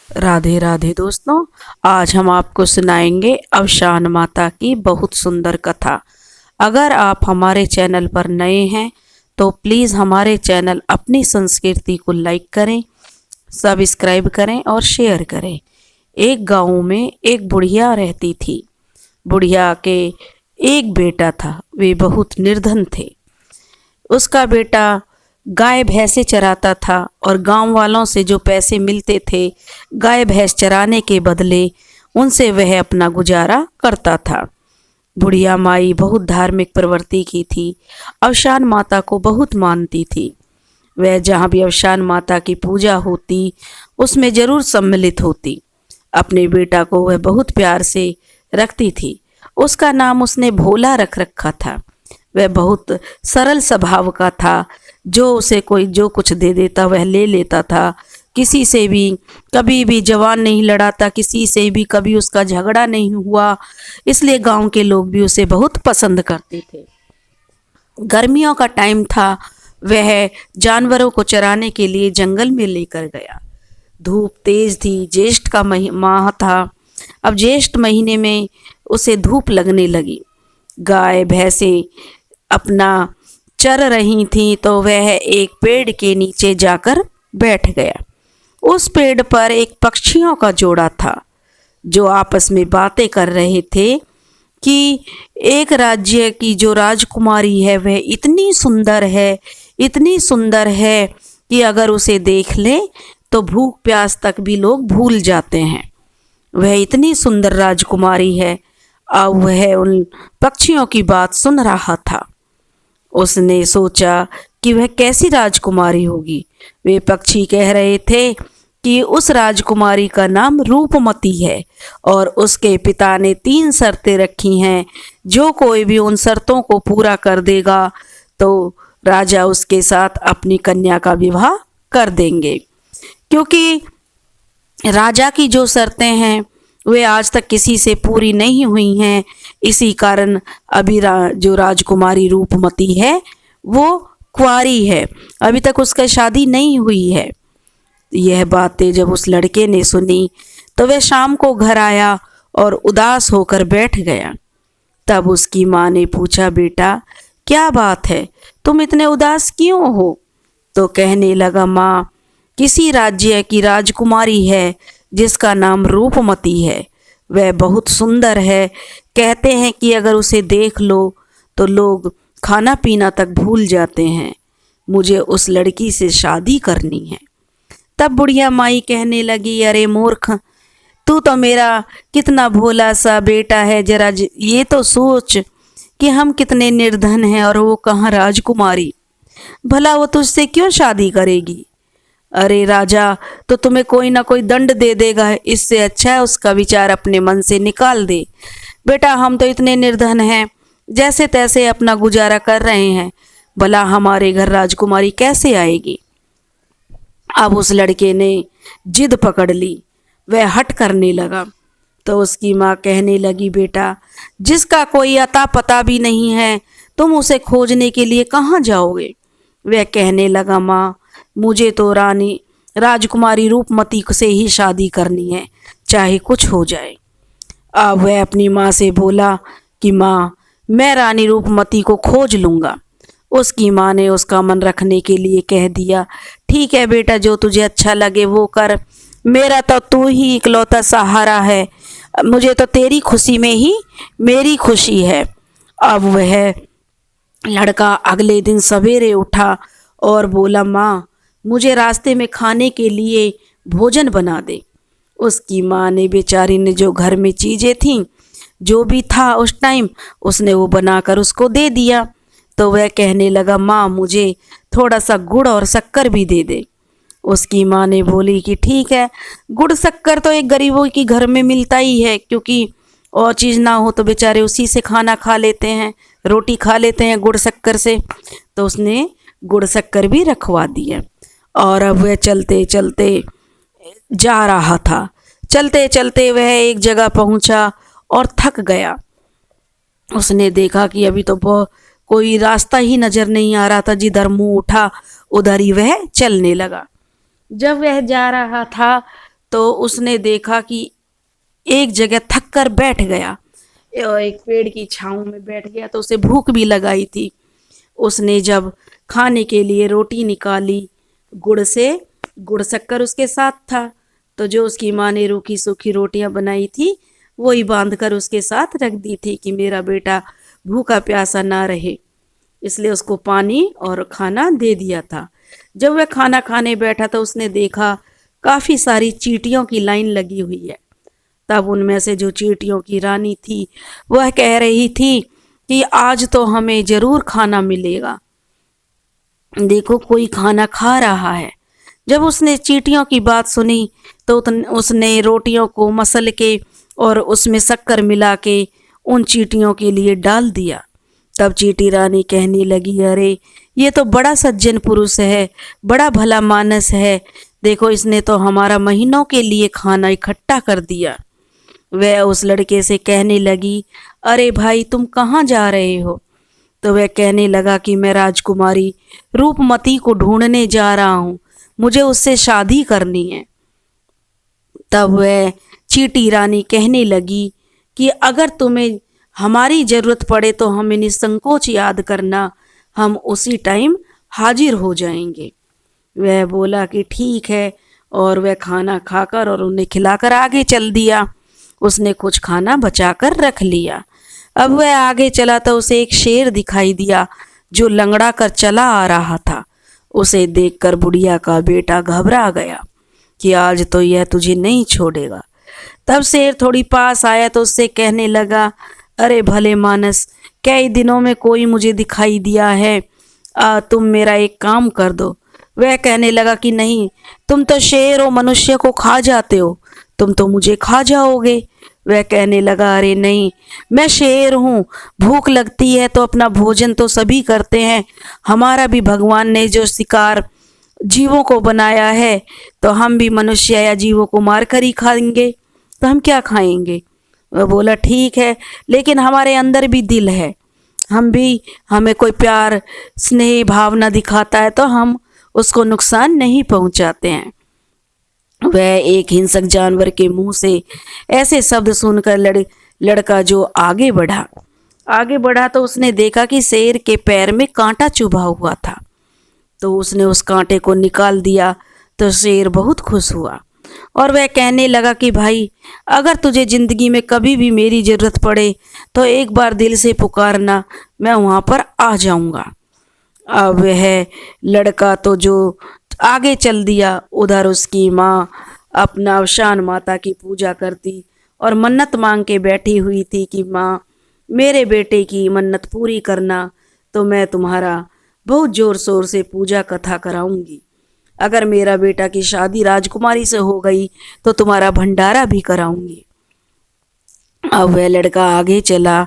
राधे राधे दोस्तों। आज हम आपको सुनाएंगे अवशान माता की बहुत सुंदर कथा। अगर आप हमारे चैनल पर नए हैं तो प्लीज़ हमारे चैनल अपनी संस्कृति को लाइक करें, सब्सक्राइब करें और शेयर करें। एक गांव में एक बुढ़िया रहती थी। बुढ़िया के एक बेटा था। वे बहुत निर्धन थे। उसका बेटा गाय भैंसे चराता था और गांव वालों से जो पैसे मिलते थे गाय भैंस चराने के बदले उनसे वह अपना गुजारा करता था। बुढ़िया माई बहुत धार्मिक प्रवृत्ति की थी। अवशान माता को बहुत मानती थी। वह जहाँ भी अवशान माता की पूजा होती उसमें जरूर सम्मिलित होती। अपने बेटा को वह बहुत प्यार से रखती थी। उसका नाम उसने भोला रख रखा था। वह बहुत सरल स्वभाव का था। जो उसे कोई जो कुछ दे देता वह ले लेता था। किसी से भी कभी भी जवान नहीं लड़ाता, किसी से भी कभी उसका झगड़ा नहीं हुआ। इसलिए गांव के लोग भी उसे बहुत पसंद करते थे। गर्मियों का टाइम था। वह जानवरों को चराने के लिए जंगल में लेकर गया। धूप तेज थी। ज्येष्ठ का माह था। अब ज्येष्ठ महीने में उसे धूप लगने लगी। गाय भैंसे अपना चर रही थीं तो वह एक पेड़ के नीचे जाकर बैठ गया। उस पेड़ पर एक पक्षियों का जोड़ा था जो आपस में बातें कर रहे थे कि एक राज्य की जो राजकुमारी है वह इतनी सुंदर है कि अगर उसे देख ले तो भूख प्यास तक भी लोग भूल जाते हैं। वह इतनी सुंदर राजकुमारी है। अब वह उन पक्षियों की बात सुन रहा था। उसने सोचा कि वह कैसी राजकुमारी होगी। वे पक्षी कह रहे थे कि उस राजकुमारी का नाम रूपमती है और उसके पिता ने 3 शर्तें रखी हैं। जो कोई भी उन शर्तों को पूरा कर देगा तो राजा उसके साथ अपनी कन्या का विवाह कर देंगे। क्योंकि राजा की जो शर्तें हैं वे आज तक किसी से पूरी नहीं हुई हैं, इसी कारण अभी जो राजकुमारी रूपमती है वो कुंवारी है। अभी तक उसका शादी नहीं हुई है। यह बातें जब उस लड़के ने सुनी तो वह शाम को घर आया और उदास होकर बैठ गया। तब उसकी माँ ने पूछा, बेटा क्या बात है, तुम इतने उदास क्यों हो? तो कहने लगा, माँ किसी राज्य की राजकुमारी है जिसका नाम रूपमती है। वह बहुत सुंदर है। कहते हैं कि अगर उसे देख लो तो लोग खाना पीना तक भूल जाते हैं। मुझे उस लड़की से शादी करनी है। तब बुढ़िया माई कहने लगी, अरे मूर्ख, तू तो मेरा कितना भोला सा बेटा है। जरा ये तो सोच कि हम कितने निर्धन हैं और वो कहाँ राजकुमारी। भला वो तुझसे क्यों शादी करेगी? अरे राजा तो तुम्हें कोई ना कोई दंड दे देगा। इससे अच्छा है उसका विचार अपने मन से निकाल दे। बेटा हम तो इतने निर्धन हैं, जैसे तैसे अपना गुजारा कर रहे हैं। भला हमारे घर राजकुमारी कैसे आएगी? अब उस लड़के ने जिद पकड़ ली। वह हट करने लगा तो उसकी माँ कहने लगी, बेटा जिसका कोई अता पता भी नहीं है तुम उसे खोजने के लिए कहाँ जाओगे? वह कहने लगा, माँ मुझे तो राजकुमारी रूपमती से ही शादी करनी है, चाहे कुछ हो जाए। अब वह अपनी माँ से बोला कि माँ मैं रानी रूपमती को खोज लूँगा। उसकी माँ ने उसका मन रखने के लिए कह दिया, ठीक है बेटा, जो तुझे अच्छा लगे वो कर। मेरा तो तू ही इकलौता सहारा है। मुझे तो तेरी खुशी में ही मेरी खुशी है। अब वह लड़का अगले दिन सवेरे उठा और बोला, माँ मुझे रास्ते में खाने के लिए भोजन बना दे। उसकी माँ ने बेचारी ने जो घर में चीज़ें थीं, जो भी था उस टाइम, उसने वो बनाकर उसको दे दिया। तो वह कहने लगा, माँ मुझे थोड़ा सा गुड़ और शक्कर भी दे दे। उसकी माँ ने बोली कि ठीक है, गुड़ शक्कर तो एक गरीबों की घर में मिलता ही है, क्योंकि और चीज़ ना हो तो बेचारे उसी से खाना खा लेते हैं, रोटी खा लेते हैं गुड़ शक्कर से। तो उसने गुड़ शक्कर भी रखवा दिया। और अब वह चलते चलते जा रहा था। चलते चलते वह एक जगह पहुंचा और थक गया। उसने देखा कि अभी तो कोई रास्ता ही नज़र नहीं आ रहा था। जिधर मुंह उठा उधर ही वह चलने लगा। जब वह जा रहा था तो उसने देखा कि एक जगह थक कर बैठ गया और एक पेड़ की छाँव में बैठ गया, तो उसे भूख भी लगाई थी। उसने जब खाने के लिए रोटी निकाली, गुड़ शक्कर उसके साथ था, तो जो उसकी माँ ने रूखी सूखी रोटियां बनाई थी वही बांध कर उसके साथ रख दी थी कि मेरा बेटा भूखा प्यासा ना रहे। इसलिए उसको पानी और खाना दे दिया था। जब वह खाना खाने बैठा तो उसने देखा काफ़ी सारी चींटियों की लाइन लगी हुई है। तब उनमें से जो चींटियों की रानी थी वह कह रही थी कि आज तो हमें ज़रूर खाना मिलेगा, देखो कोई खाना खा रहा है। जब उसने चींटियों की बात सुनी तो उसने रोटियों को मसल के और उसमें शक्कर मिला के उन चींटियों के लिए डाल दिया। तब चींटी रानी कहने लगी, अरे ये तो बड़ा सज्जन पुरुष है, बड़ा भला मानस है, देखो इसने तो हमारा महीनों के लिए खाना इकट्ठा कर दिया। वह उस लड़के से कहने लगी, अरे भाई तुम कहाँ जा रहे हो? तो वह कहने लगा कि मैं राजकुमारी रूपमती को ढूंढने जा रहा हूँ, मुझे उससे शादी करनी है। तब वह चींटी रानी कहने लगी कि अगर तुम्हें हमारी ज़रूरत पड़े तो हमें निसंकोच याद करना, हम उसी टाइम हाजिर हो जाएंगे। वह बोला कि ठीक है, और वह खाना खाकर और उन्हें खिलाकर आगे चल दिया। उसने कुछ खाना बचाकर रख लिया। अब वह आगे चला तो उसे एक शेर दिखाई दिया जो लंगड़ा कर चला आ रहा था। उसे देखकर बुढ़िया का बेटा घबरा गया कि आज तो यह तुझे नहीं छोड़ेगा। तब शेर थोड़ी पास आया तो उससे कहने लगा, अरे भले मानस, कई दिनों में कोई मुझे दिखाई दिया है, तुम मेरा एक काम कर दो। वह कहने लगा कि नहीं, तुम तो शेर हो, मनुष्य को खा जाते हो, तुम तो मुझे खा जाओगे। वह कहने लगा, अरे नहीं, मैं शेर हूँ, भूख लगती है तो अपना भोजन तो सभी करते हैं, हमारा भी भगवान ने जो शिकार जीवों को बनाया है, तो हम भी मनुष्य या जीवों को मार कर ही खाएंगे, तो हम क्या खाएंगे? वह बोला ठीक है, लेकिन हमारे अंदर भी दिल है, हमें कोई प्यार स्नेह भावना दिखाता है तो हम उसको नुकसान नहीं पहुंचाते हैं। वह एक हिंसक जानवर के मुंह से ऐसे शब्द सुनकर लड़का जो आगे बढ़ा तो उसने देखा कि शेर के पैर में कांटा चुभा हुआ था। तो उसने उस कांटे को निकाल दिया तो शेर बहुत खुश हुआ और वह कहने लगा कि भाई, अगर तुझे ज़िंदगी में कभी भी मेरी ज़रूरत पड़े तो एक बार दिल से पुकारना, मैं वहाँ पर आ जाऊँगा। अब वह लड़का तो जो आगे चल दिया, उधर उसकी माँ अपना अवसान माता की पूजा करती और मन्नत मांग के बैठी हुई थी कि माँ, मेरे बेटे की मन्नत पूरी करना तो मैं तुम्हारा बहुत ज़ोर शोर से पूजा कथा कराऊंगी। अगर मेरा बेटा की शादी राजकुमारी से हो गई तो तुम्हारा भंडारा भी कराऊंगी। अब वह लड़का आगे चला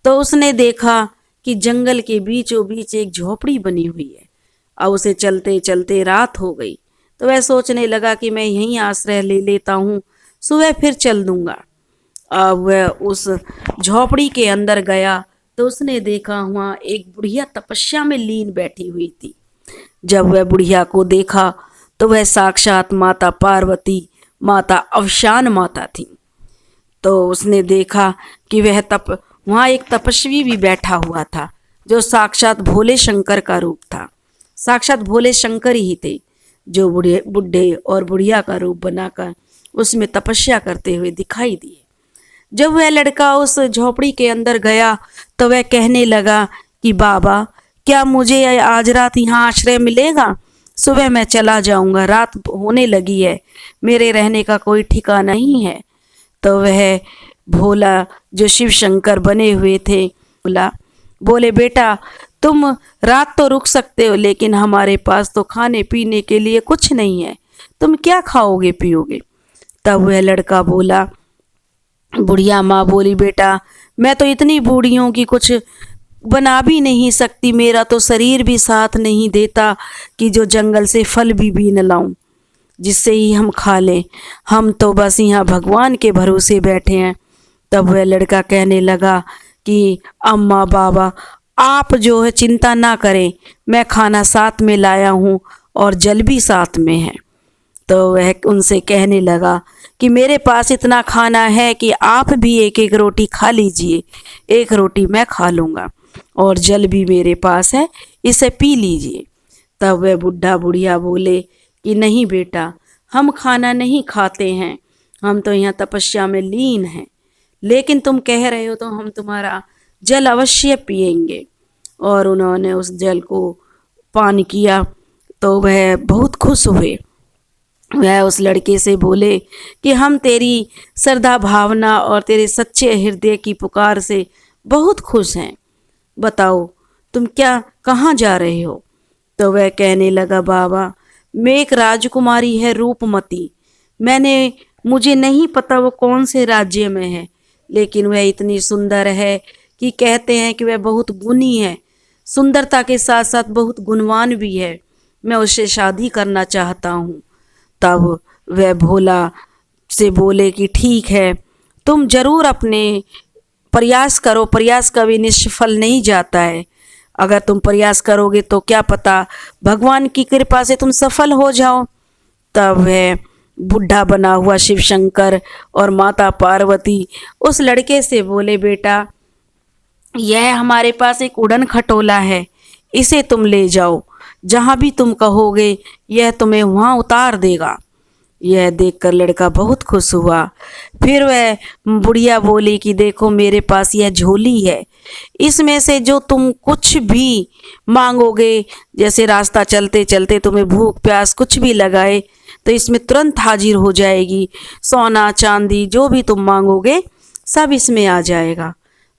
तो उसने देखा कि जंगल के बीचों बीच एक झोपड़ी बनी हुई है। अब उसे चलते चलते रात हो गई तो वह सोचने लगा कि मैं यहीं आश्रय ले लेता हूँ, सुबह फिर चल दूंगा। अब वह उस झोपड़ी के अंदर गया तो उसने देखा वहाँ एक बुढ़िया तपस्या में लीन बैठी हुई थी। जब वह बुढ़िया को देखा तो वह साक्षात माता पार्वती, माता अवसान माता थी। तो उसने देखा कि वहाँ एक तपस्वी भी बैठा हुआ था जो साक्षात भोले शंकर का रूप था। साक्षात भोले शंकर ही थे जो बुढ़े और बुढ़िया का रूप बनाकर उसमें तपस्या करते हुए दिखाई दिए। जब वह लड़का उस झोपड़ी के अंदर गया तो वह कहने लगा कि बाबा, क्या मुझे आज रात यहाँ आश्रय मिलेगा? सुबह मैं चला जाऊँगा, रात होने लगी है, मेरे रहने का कोई ठिकाना नहीं है। तो वह भोला जो शिव शंकर बने हुए थे बोले, बेटा तुम रात तो रुक सकते हो, लेकिन हमारे पास तो खाने पीने के लिए कुछ नहीं है, तुम क्या खाओगे पियोगे? तब वह लड़का बोला, बुढ़िया माँ बोली, बेटा मैं तो इतनी बूढ़ी हूँ कि कुछ बना भी नहीं सकती, मेरा तो शरीर भी साथ नहीं देता कि जो जंगल से फल भी बीन लाऊं जिससे ही हम खा लें, हम तो बस यहाँ भगवान के भरोसे बैठे हैं। तब वह लड़का कहने लगा कि अम्मा बाबा, आप जो है चिंता ना करें, मैं खाना साथ में लाया हूँ और जल भी साथ में है। तो वह उनसे कहने लगा कि मेरे पास इतना खाना है कि आप भी एक एक रोटी खा लीजिए, एक रोटी मैं खा लूँगा, और जल भी मेरे पास है, इसे पी लीजिए। तब वह बुढ़ा बुढ़िया बोले कि नहीं बेटा, हम खाना नहीं खाते हैं, हम तो यहाँ तपस्या में लीन हैं, लेकिन तुम कह रहे हो तो हम तुम्हारा जल अवश्य पिएंगे। और उन्होंने उस जल को पान किया तो वह बहुत खुश हुए। वह उस लड़के से बोले कि हम तेरी श्रद्धा भावना और तेरे सच्चे हृदय की पुकार से बहुत खुश हैं, बताओ तुम क्या कहाँ जा रहे हो। तो वह कहने लगा, बाबा मैं एक राजकुमारी है रूपमती, मुझे नहीं पता वो कौन से राज्य में है, लेकिन वह इतनी सुंदर है कि कहते हैं कि वह बहुत गुणी है, सुंदरता के साथ साथ बहुत गुणवान भी है, मैं उससे शादी करना चाहता हूँ। तब वह भोला से बोले कि ठीक है, तुम जरूर अपने प्रयास करो, प्रयास कभी निष्फल नहीं जाता है, अगर तुम प्रयास करोगे तो क्या पता भगवान की कृपा से तुम सफल हो जाओ। तब वह बुढ़ा बना हुआ शिव शंकर और माता पार्वती उस लड़के से बोले, बेटा यह हमारे पास एक उड़न खटोला है, इसे तुम ले जाओ, जहाँ भी तुम कहोगे यह तुम्हें वहाँ उतार देगा। यह देखकर लड़का बहुत खुश हुआ। फिर वह बुढ़िया बोली कि देखो मेरे पास यह झोली है, इसमें से जो तुम कुछ भी मांगोगे, जैसे रास्ता चलते चलते तुम्हें भूख प्यास कुछ भी लगाए तो इसमें तुरंत हाजिर हो जाएगी, सोना चांदी जो भी तुम मांगोगे सब इसमें आ जाएगा।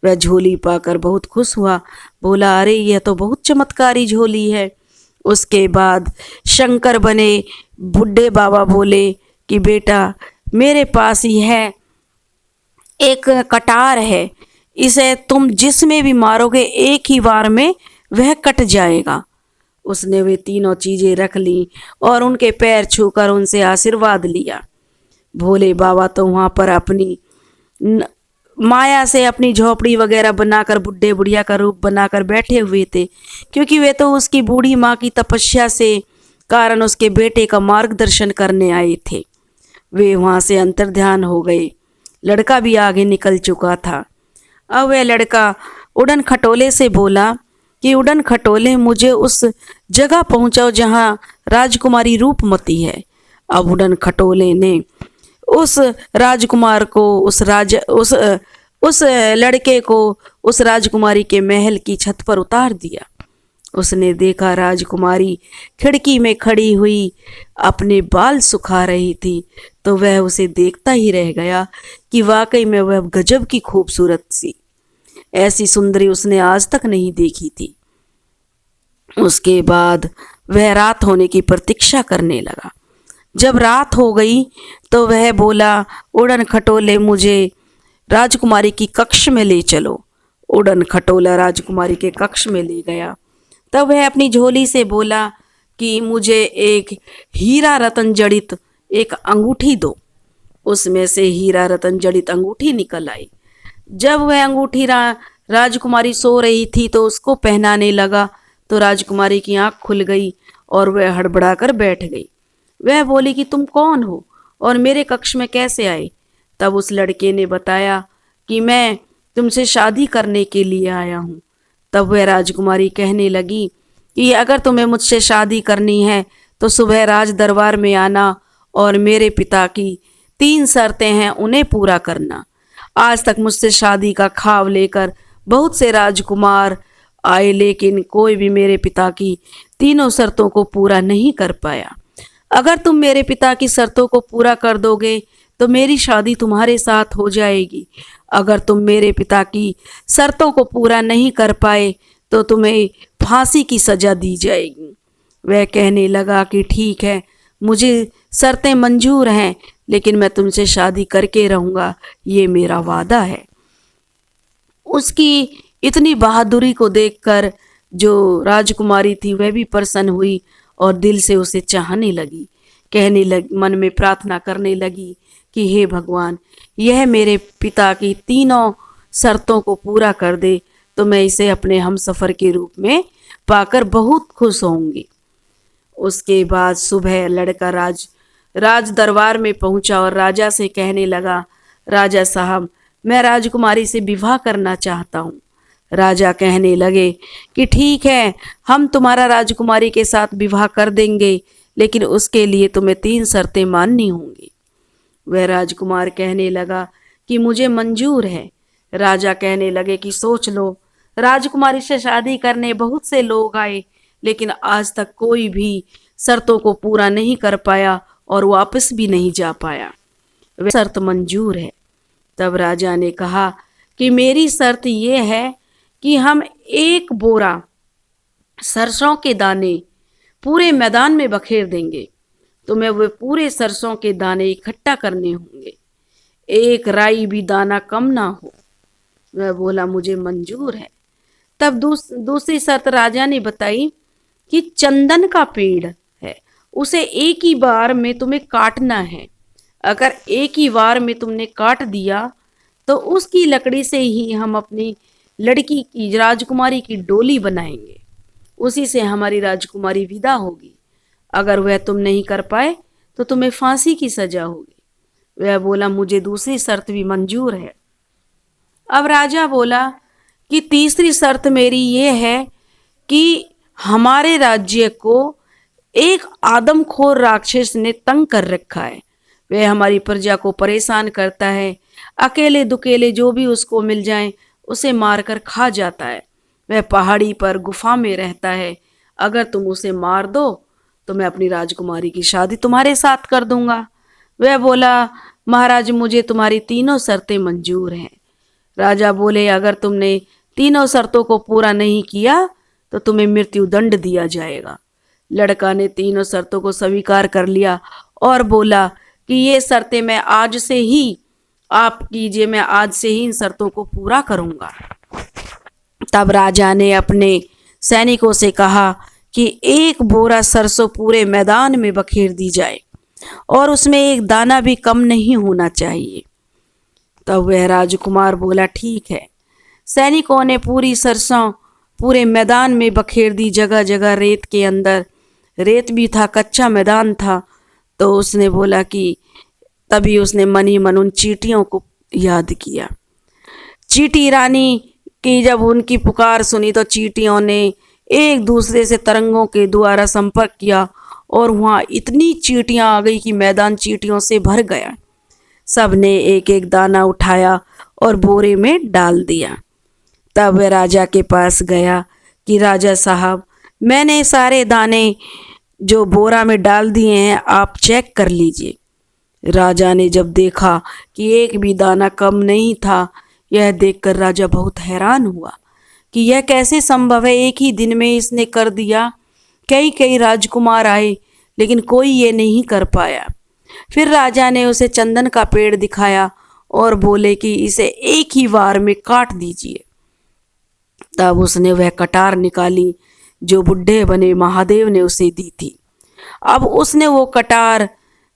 वह झोली पाकर बहुत खुश हुआ, बोला अरे यह तो बहुत चमत्कारी झोली है। उसके बाद शंकर बने बुढ़े बाबा बोले कि बेटा मेरे पास यह एक कटार है, इसे तुम जिसमें भी मारोगे एक ही बार में वह कट जाएगा। उसने वे तीनों चीजें रख ली और उनके पैर छूकर उनसे आशीर्वाद लिया। भोले बाबा तो वहाँ पर अपनी माया से अपनी झोपड़ी वगैरह बनाकर बुढ़े बुढ़िया का रूप बनाकर बैठे हुए थे, क्योंकि वे तो उसकी बूढ़ी माँ की तपस्या से कारण उसके बेटे का मार्गदर्शन करने आए थे। वे वहाँ से अंतर्ध्यान हो गए। लड़का भी आगे निकल चुका था। अब वह लड़का उड़न खटोले से बोला कि उड़न खटोले मुझे उस जगह पहुँचाओ जहाँ राजकुमारी रूपमती है। अब उड़न खटोले ने उस राजकुमार को उस लड़के को उस राजकुमारी के महल की छत पर उतार दिया। उसने देखा राजकुमारी खिड़की में खड़ी हुई अपने बाल सुखा रही थी, तो वह उसे देखता ही रह गया कि वाकई में वह गजब की खूबसूरत सी, ऐसी सुंदरी उसने आज तक नहीं देखी थी। उसके बाद वह रात होने की प्रतीक्षा करने लगा। जब रात हो गई तो वह बोला उड़न खटोले मुझे राजकुमारी की कक्ष में ले चलो। उड़न खटोला राजकुमारी के कक्ष में ले गया। तब वह अपनी झोली से बोला कि मुझे एक हीरा रतन जड़ित एक अंगूठी दो। उसमें से हीरा रतन जड़ित अंगूठी निकल आई। जब वह अंगूठी राजकुमारी सो रही थी तो उसको पहनाने लगा तो राजकुमारी की आंख खुल गई और वह हड़बड़ाकर बैठ गई। वह बोली कि तुम कौन हो और मेरे कक्ष में कैसे आए। तब उस लड़के ने बताया कि मैं तुमसे शादी करने के लिए आया हूँ। तब वह राजकुमारी कहने लगी कि अगर तुम्हें मुझसे शादी करनी है तो सुबह राज दरबार में आना और मेरे पिता की 3 शर्तें हैं उन्हें पूरा करना। आज तक मुझसे शादी का ख्वाब लेकर बहुत से राजकुमार आए, लेकिन कोई भी मेरे पिता की तीनों शर्तों को पूरा नहीं कर पाया। अगर तुम मेरे पिता की शर्तों को पूरा कर दोगे तो मेरी शादी तुम्हारे साथ हो जाएगी। अगर तुम मेरे पिता की शर्तों को पूरा नहीं कर पाए तो तुम्हें फांसी की सजा दी जाएगी। वह कहने लगा कि ठीक है, मुझे शर्तें मंजूर हैं, लेकिन मैं तुमसे शादी करके रहूँगा, ये मेरा वादा है। उसकी इतनी बहादुरी को देखकर जो राजकुमारी थी वह भी प्रसन्न हुई और दिल से उसे चाहने लगी। कहने लगी, मन में प्रार्थना करने लगी कि हे भगवान, यह मेरे पिता की तीनों शर्तों को पूरा कर दे तो मैं इसे अपने हमसफर के रूप में पाकर बहुत खुश होंगी। उसके बाद सुबह लड़का राज दरबार में पहुंचा और राजा से कहने लगा, राजा साहब, मैं राजकुमारी से विवाह करना चाहता हूँ। राजा कहने लगे कि ठीक है, हम तुम्हारा राजकुमारी के साथ विवाह कर देंगे, लेकिन उसके लिए तुम्हें 3 शर्तें माननी होंगी। वह राजकुमार कहने लगा कि मुझे मंजूर है। राजा कहने लगे कि सोच लो, राजकुमारी से शादी करने बहुत से लोग आए, लेकिन आज तक कोई भी शर्तों को पूरा नहीं कर पाया और वापस भी नहीं जा पाया। वह शर्त मंजूर है। तब राजा ने कहा कि मेरी शर्त यह है कि हम 1 बोरा सरसों के दाने पूरे मैदान में बखेर देंगे। तुम्हें वे पूरे सरसों के दाने इकट्ठा करने होंगे, 1 राई भी दाना कम ना हो। वह बोला, मुझे मंजूर है। तब दूसरी शर्त राजा ने बताई कि चंदन का पेड़ है, उसे एक ही बार में तुम्हें काटना है। अगर एक ही बार में तुमने काट दिया तो उसकी लकड़ी से ही हम अपनी लड़की की, राजकुमारी की डोली बनाएंगे, उसी से हमारी राजकुमारी विदा होगी। अगर वह तुम नहीं कर पाए तो तुम्हें फांसी की सजा होगी। वह बोला, मुझे दूसरी शर्त भी मंजूर है। अब राजा बोला कि तीसरी शर्त मेरी ये है कि हमारे राज्य को एक आदमखोर राक्षस ने तंग कर रखा है। वह हमारी प्रजा को परेशान करता है, अकेले दुकेले जो भी उसको मिल जाए उसे मारकर खा जाता है। वह पहाड़ी पर गुफा में रहता है। अगर तुम उसे मार दो तो मैं अपनी राजकुमारी की शादी तुम्हारे साथ कर दूंगा। वह बोला, महाराज, मुझे तुम्हारी 3 शर्तें मंजूर हैं। राजा बोले, अगर तुमने 3 शर्तों को पूरा नहीं किया तो तुम्हें मृत्यु दंड दिया जाएगा। लड़का ने 3 शर्तों को स्वीकार कर लिया और बोला कि ये शर्तें मैं आज से ही, आप कीजिए, मैं आज से ही इन शर्तों को पूरा करूंगा। तब राजा ने अपने सैनिकों से कहा कि 1 बोरा सरसों पूरे मैदान में बखेर दी जाए और उसमें 1 दाना भी कम नहीं होना चाहिए। तब वह राजकुमार बोला, ठीक है। सैनिकों ने पूरी सरसों पूरे मैदान में बखेर दी। जगह जगह रेत के अंदर रेत भी था, कच्चा मैदान था। तो उसने बोला कि तभी उसने मनी मन उन चींटियों को याद किया। चींटी रानी की जब उनकी पुकार सुनी तो चींटियों ने एक दूसरे से तरंगों के द्वारा संपर्क किया और वहाँ इतनी चींटियाँ आ गई कि मैदान चींटियों से भर गया। सब ने एक एक दाना उठाया और बोरे में डाल दिया। तब वह राजा के पास गया कि राजा साहब, मैंने सारे दाने जो बोरा में डाल दिए हैं, आप चेक कर लीजिए। राजा ने जब देखा कि एक भी दाना कम नहीं था, यह देखकर राजा बहुत हैरान हुआ कि यह कैसे संभव है। एक ही दिन में इसने कर दिया। कई कई राजकुमार आए लेकिन कोई ये नहीं कर पाया। फिर राजा ने उसे चंदन का पेड़ दिखाया और बोले कि इसे एक ही बार में काट दीजिए। तब उसने वह कटार निकाली जो बुढ़े बने महादेव ने उसे दी थी। अब उसने वो कटार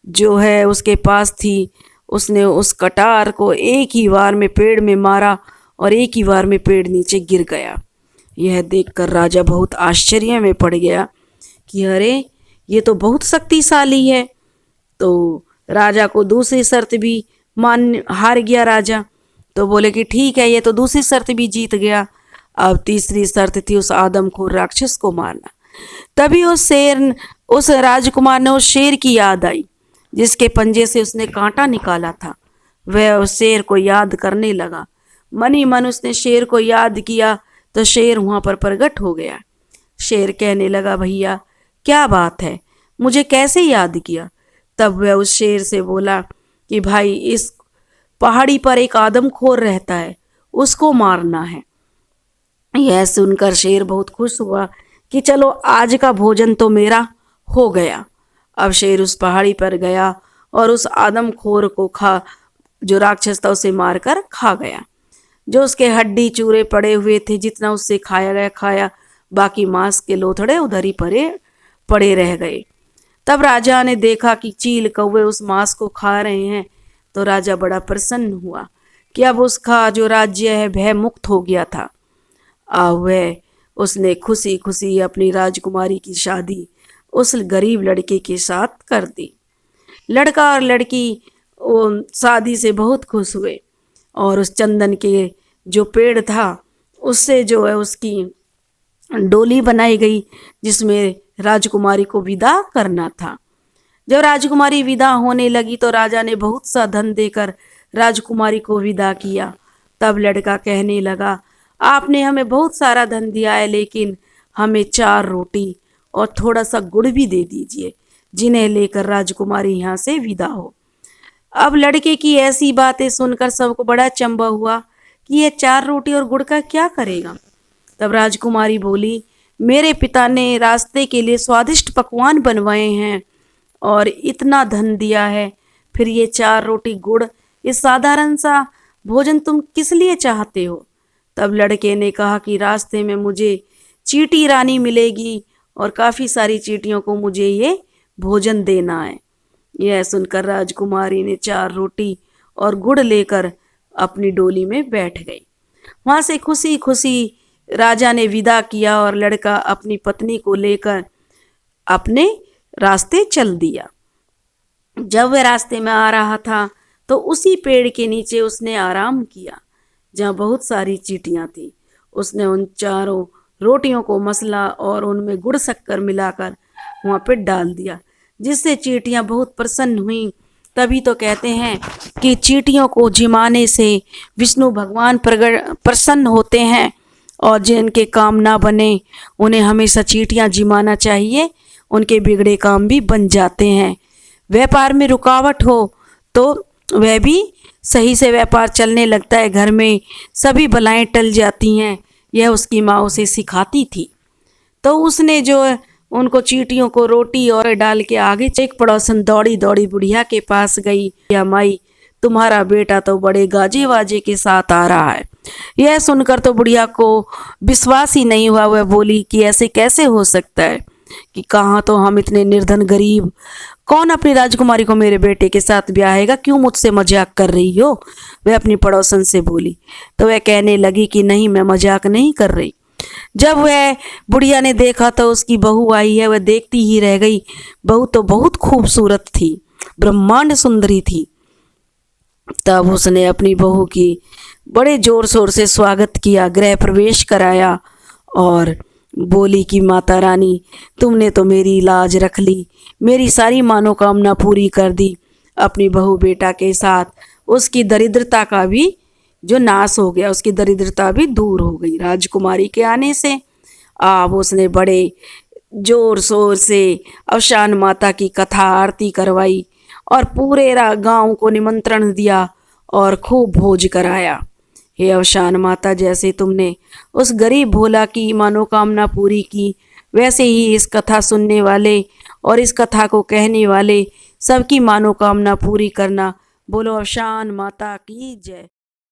जो है उसके पास थी, उसने उस कटार को एक ही बार में पेड़ में मारा और एक ही बार में पेड़ नीचे गिर गया। यह देखकर राजा बहुत आश्चर्य में पड़ गया कि अरे, ये तो बहुत शक्तिशाली है। तो राजा को दूसरी शर्त भी हार गया राजा। तो बोले कि ठीक है, ये तो दूसरी शर्त भी जीत गया। अब तीसरी शर्त थी उस आदमखोर राक्षस को मारना। तभी उस राजकुमार ने उस शेर की याद आई जिसके पंजे से उसने कांटा निकाला था। वह उस शेर को याद करने लगा। मन ही मन उसने शेर को याद किया तो शेर वहाँ पर प्रकट हो गया। शेर कहने लगा, भैया क्या बात है, मुझे कैसे याद किया? तब वह उस शेर से बोला कि भाई, इस पहाड़ी पर एक आदमखोर रहता है, उसको मारना है। यह सुनकर शेर बहुत खुश हुआ कि चलो आज का भोजन तो मेरा हो गया। अब शेर उस पहाड़ी पर गया और उस आदमखोर को जो राक्षस था उसे मारकर खा गया। जो उसके हड्डी चूरे पड़े हुए थे, जितना उससे खाया गया खाया, बाकी मांस के लोथड़े उधर ही पड़े रह गए। तब राजा ने देखा कि चील कौवे उस मांस को खा रहे हैं, तो राजा बड़ा प्रसन्न हुआ कि अब उसका जो राज्य है भय मुक्त हो गया था। उसने खुशी खुशी अपनी राजकुमारी की शादी उस गरीब लड़के के साथ कर दी। लड़का और लड़की वो शादी से बहुत खुश हुए और उस चंदन के जो पेड़ था उससे जो है उसकी डोली बनाई गई जिसमें राजकुमारी को विदा करना था। जब राजकुमारी विदा होने लगी तो राजा ने बहुत सा धन देकर राजकुमारी को विदा किया। तब लड़का कहने लगा, आपने हमें बहुत सारा धन दिया है, लेकिन हमें 4 रोटी और थोड़ा सा गुड़ भी दे दीजिए, जिन्हें लेकर राजकुमारी यहाँ से विदा हो। अब लड़के की ऐसी बातें सुनकर सबको बड़ा अचंभा हुआ कि ये 4 रोटी और गुड़ का क्या करेगा। तब राजकुमारी बोली, मेरे पिता ने रास्ते के लिए स्वादिष्ट पकवान बनवाए हैं और इतना धन दिया है, फिर ये 4 रोटी गुड़, ये साधारण सा भोजन तुम किस लिए चाहते हो। तब लड़के ने कहा कि रास्ते में मुझे चींटी रानी मिलेगी और काफ़ी सारी चींटियों को मुझे ये भोजन देना है। यह सुनकर राजकुमारी ने 4 रोटी और गुड़ लेकर अपनी डोली में बैठ गई। वहाँ से खुशी खुशी राजा ने विदा किया और लड़का अपनी पत्नी को लेकर अपने रास्ते चल दिया। जब वह रास्ते में आ रहा था तो उसी पेड़ के नीचे उसने आराम किया जहाँ बहुत सारी चींटियाँ थीं। उसने उन 4 रोटियों को मसला और उनमें गुड़ शक्कर मिलाकर वहाँ पे डाल दिया, जिससे चींटियाँ बहुत प्रसन्न हुईं। तभी तो कहते हैं कि चींटियों को जिमाने से विष्णु भगवान प्रसन्न होते हैं और जिनके काम ना बने उन्हें हमेशा चींटियाँ जिमाना चाहिए, उनके बिगड़े काम भी बन जाते हैं। व्यापार में रुकावट हो तो वह भी सही से व्यापार चलने लगता है, घर में सभी बलाएं टल जाती हैं। यह उसकी माँ उसे सिखाती थी। तो उसने जो उनको चींटियों को रोटी और डाल के आगे एक पड़ोसन दौड़ी दौड़ी बुढ़िया के पास गई, या माई तुम्हारा बेटा तो बड़े गाजे वाजे के साथ आ रहा है। यह सुनकर तो बुढ़िया को विश्वास ही नहीं हुआ। वह बोली कि ऐसे कैसे हो सकता है कि कहाँ तो हम इतने निर्धन गरीब, कौन अपनी राजकुमारी को मेरे बेटे के साथ ब्याहेगा, क्यों मुझसे मजाक कर रही हो। वह अपनी पड़ोसन से बोली। तो वह कहने लगी कि नहीं, मैं मजाक नहीं कर रही। जब वह बुढ़िया ने देखा तो उसकी बहू आई है, वह देखती ही रह गई। बहू तो बहुत खूबसूरत थी, ब्रह्मांड सुंदरी थी। तब उसने अपनी बहू की बड़े जोर शोर से स्वागत किया, गृह प्रवेश कराया और बोली कि माता रानी, तुमने तो मेरी लाज रख ली, मेरी सारी मनोकामना पूरी कर दी। अपनी बहू बेटा के साथ उसकी दरिद्रता का भी जो नाश हो गया, उसकी दरिद्रता भी दूर हो गई राजकुमारी के आने से। अब उसने बड़े जोर शोर से अवसान माता की कथा आरती करवाई और पूरे गांव को निमंत्रण दिया और खूब भोज कराया। हे अवसान माता, जैसे तुमने उस गरीब भोला की मनोकामना पूरी की, वैसे ही इस कथा सुनने वाले और इस कथा को कहने वाले सबकी मनोकामना पूरी करना। बोलो अवसान माता की जय।